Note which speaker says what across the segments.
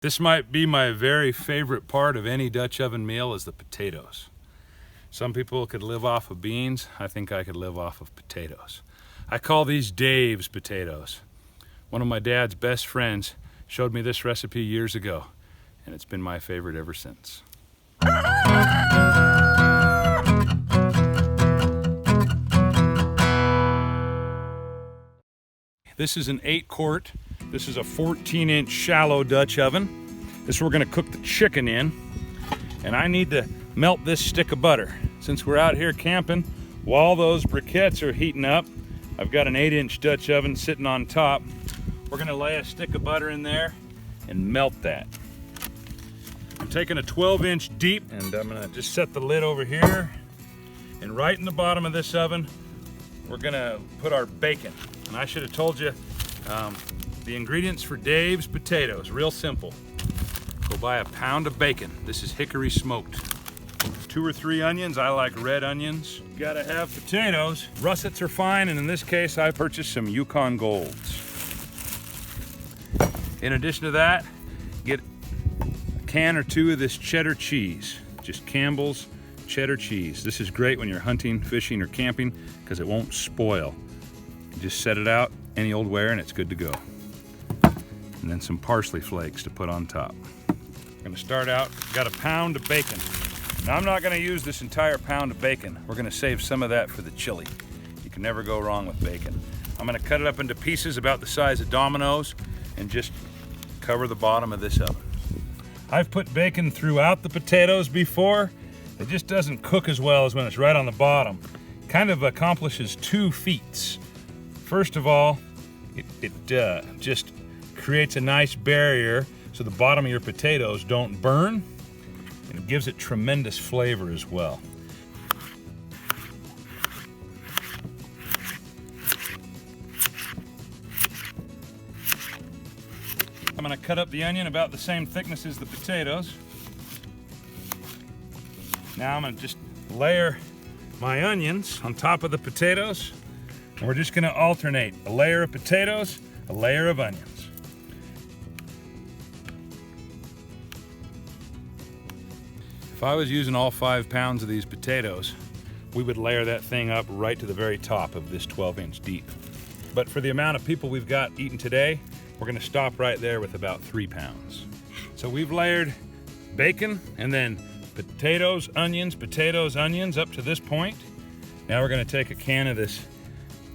Speaker 1: This might be my very favorite part of any Dutch oven meal is the potatoes. Some people could live off of beans. I think I could live off of potatoes. I call these Dave's potatoes. One of my dad's best friends showed me this recipe years ago, and it's been my favorite ever since. This is an 8-quart. This is a 14-inch shallow Dutch oven. This is where we're gonna cook the chicken in. And I need to melt this stick of butter. Since we're out here camping, while those briquettes are heating up, I've got an 8-inch Dutch oven sitting on top. We're gonna lay a stick of butter in there and melt that. I'm taking a 12-inch deep, and I'm gonna just set the lid over here. And right in the bottom of this oven, we're gonna put our bacon. And I should have told you the ingredients for Dave's potatoes, real simple. Go buy a pound of bacon. This is hickory smoked. 2 or 3 onions, I like red onions. Gotta have potatoes. Russets are fine, and in this case, I purchased some Yukon Golds. In addition to that, get a can or 2 of this cheddar cheese. Just Campbell's cheddar cheese. This is great when you're hunting, fishing, or camping because it won't spoil. You just set it out any old where and it's good to go. And then some parsley flakes to put on top. I'm gonna start out, got a pound of bacon. Now I'm not gonna use this entire pound of bacon. We're gonna save some of that for the chili. You can never go wrong with bacon. I'm gonna cut it up into pieces about the size of dominoes and just cover the bottom of this oven. I've put bacon throughout the potatoes before. It just doesn't cook as well as when it's right on the bottom. Kind of accomplishes 2 feats. First of all, it just creates a nice barrier so the bottom of your potatoes don't burn, and it gives it tremendous flavor as well. I'm gonna cut up the onion about the same thickness as the potatoes. Now I'm gonna just layer my onions on top of the potatoes, and we're just gonna alternate a layer of potatoes, a layer of onions. If I was using all 5 pounds of these potatoes, we would layer that thing up right to the very top of this 12-inch deep. But for the amount of people we've got eating today, we're gonna stop right there with about 3 pounds. So we've layered bacon and then potatoes, onions up to this point. Now we're gonna take a can of this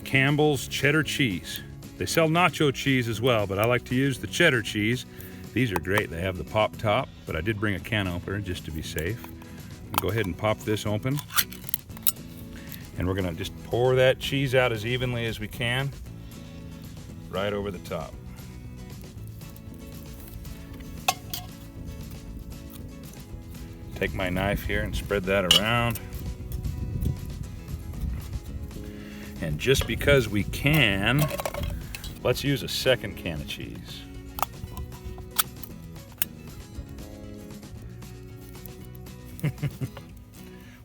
Speaker 1: Campbell's cheddar cheese. They sell nacho cheese as well, but I like to use the cheddar cheese. These are great. They have the pop top, but I did bring a can opener just to be safe. I'll go ahead and pop this open. And we're gonna just pour that cheese out as evenly as we can, right over the top. Take my knife here and spread that around. And just because we can, let's use a second can of cheese.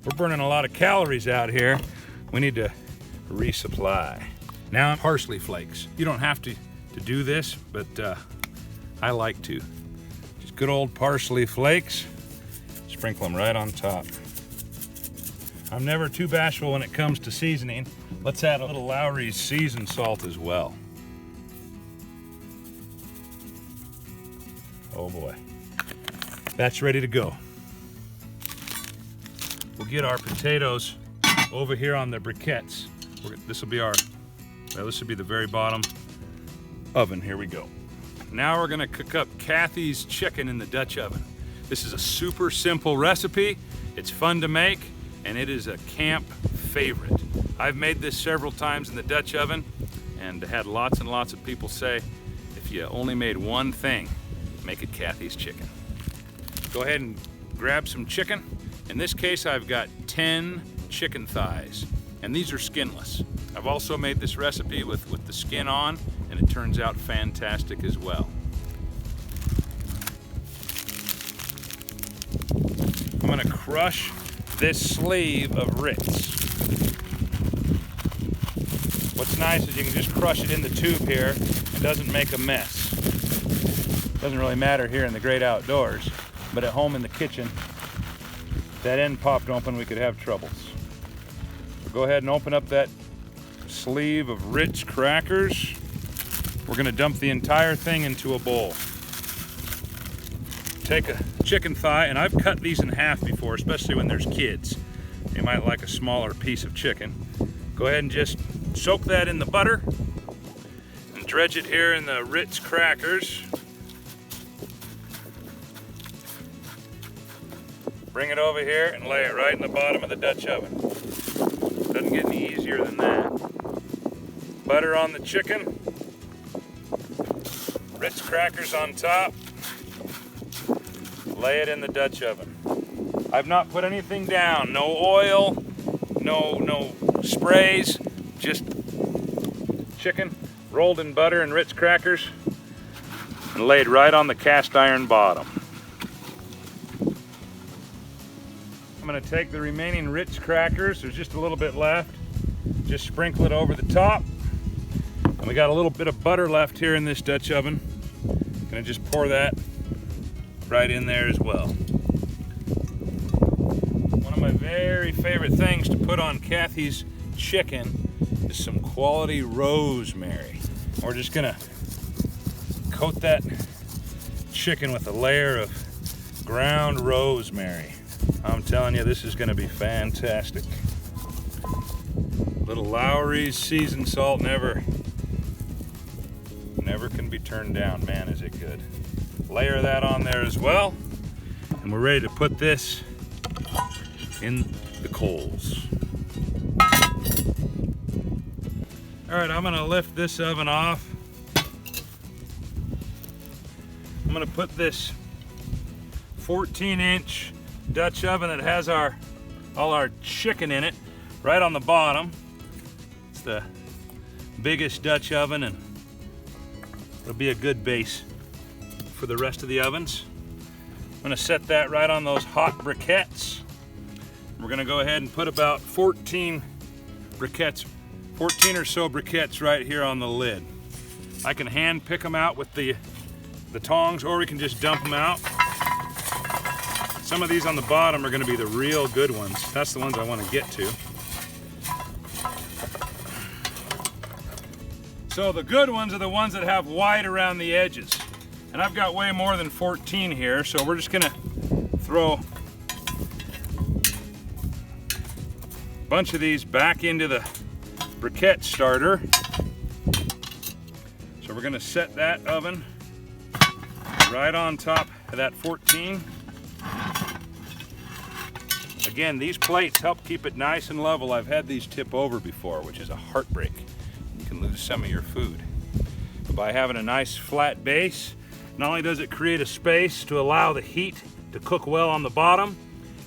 Speaker 1: We're burning a lot of calories out here. We need to resupply. Now parsley flakes. You don't have to do this, but I like to. Just good old parsley flakes. Sprinkle them right on top. I'm never too bashful when it comes to seasoning. Let's add a little Lowry's seasoned salt as well. Oh boy. That's ready to go. We'll get our potatoes over here on the briquettes. This will be the very bottom oven. Here we go. Now we're gonna cook up Kathy's chicken in the Dutch oven. This is a super simple recipe. It's fun to make, and it is a camp favorite. I've made this several times in the Dutch oven and had lots and lots of people say, if you only made one thing, make it Kathy's chicken. Go ahead and grab some chicken. In this case, I've got 10 chicken thighs, and these are skinless. I've also made this recipe with the skin on, and it turns out fantastic as well. I'm gonna crush this sleeve of Ritz. What's nice is you can just crush it in the tube here. It doesn't make a mess. Doesn't really matter here in the great outdoors, but at home in the kitchen, if that end popped open, we could have troubles. So go ahead and open up that sleeve of Ritz crackers. We're gonna dump the entire thing into a bowl. Take a chicken thigh, and I've cut these in half before, especially when there's kids. They might like a smaller piece of chicken. Go ahead and just soak that in the butter and dredge it here in the Ritz crackers. Bring it over here and lay it right in the bottom of the Dutch oven. Doesn't get any easier than that. Butter on the chicken, Ritz crackers on top, lay it in the Dutch oven. I've not put anything down, no oil, no sprays, just chicken rolled in butter and Ritz crackers and laid right on the cast iron bottom. I'm gonna take the remaining Ritz crackers, there's just a little bit left, just sprinkle it over the top. And we got a little bit of butter left here in this Dutch oven. Gonna just pour that right in there as well. One of my very favorite things to put on Kathy's chicken is some quality rosemary. We're just gonna coat that chicken with a layer of ground rosemary. I'm telling you, this is gonna be fantastic. Little Lowry's seasoned salt never can be turned down, man, is it good. Layer that on there as well, and we're ready to put this in the coals. All right, I'm gonna lift this oven off. I'm gonna put this 14-inch Dutch oven that has all our chicken in it right on the bottom. It's the biggest Dutch oven, and it'll be a good base for the rest of the ovens. I'm gonna set that right on those hot briquettes. We're gonna go ahead and put about 14 briquettes, 14 or so briquettes right here on the lid. I can hand pick them out with the tongs, or we can just dump them out. Some of these on the bottom are gonna be the real good ones. That's the ones I wanna get to. So the good ones are the ones that have white around the edges. And I've got way more than 14 here, so we're just gonna throw a bunch of these back into the briquette starter. So we're gonna set that oven right on top of that 14. Again, these plates help keep it nice and level. I've had these tip over before, which is a heartbreak. You can lose some of your food. But by having a nice flat base, not only does it create a space to allow the heat to cook well on the bottom,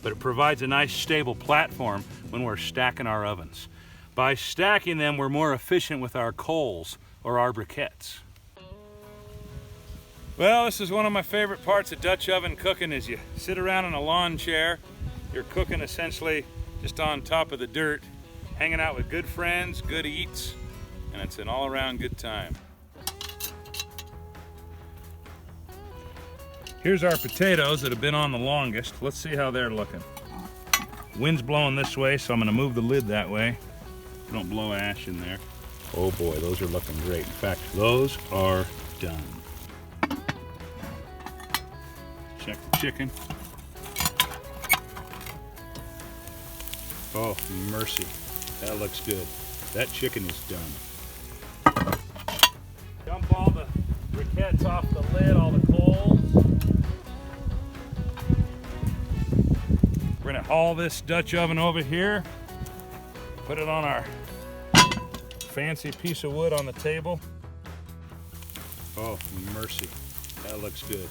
Speaker 1: but it provides a nice stable platform when we're stacking our ovens. By stacking them, we're more efficient with our coals or our briquettes. Well, this is one of my favorite parts of Dutch oven cooking, is you sit around in a lawn chair. You're cooking essentially just on top of the dirt, hanging out with good friends, good eats, and it's an all-around good time. Here's our potatoes that have been on the longest. Let's see how they're looking. Wind's blowing this way, so I'm gonna move the lid that way. Don't blow ash in there. Oh boy, those are looking great. In fact, those are done. Check the chicken. Oh, mercy. That looks good. That chicken is done. Dump all the briquettes off the lid, all the coals. We're gonna haul this Dutch oven over here, put it on our fancy piece of wood on the table. Oh, mercy. That looks good.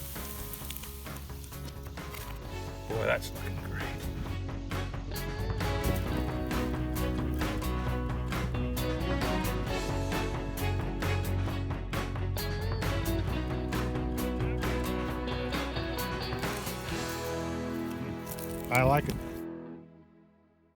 Speaker 1: Boy, that's looking great. I like it.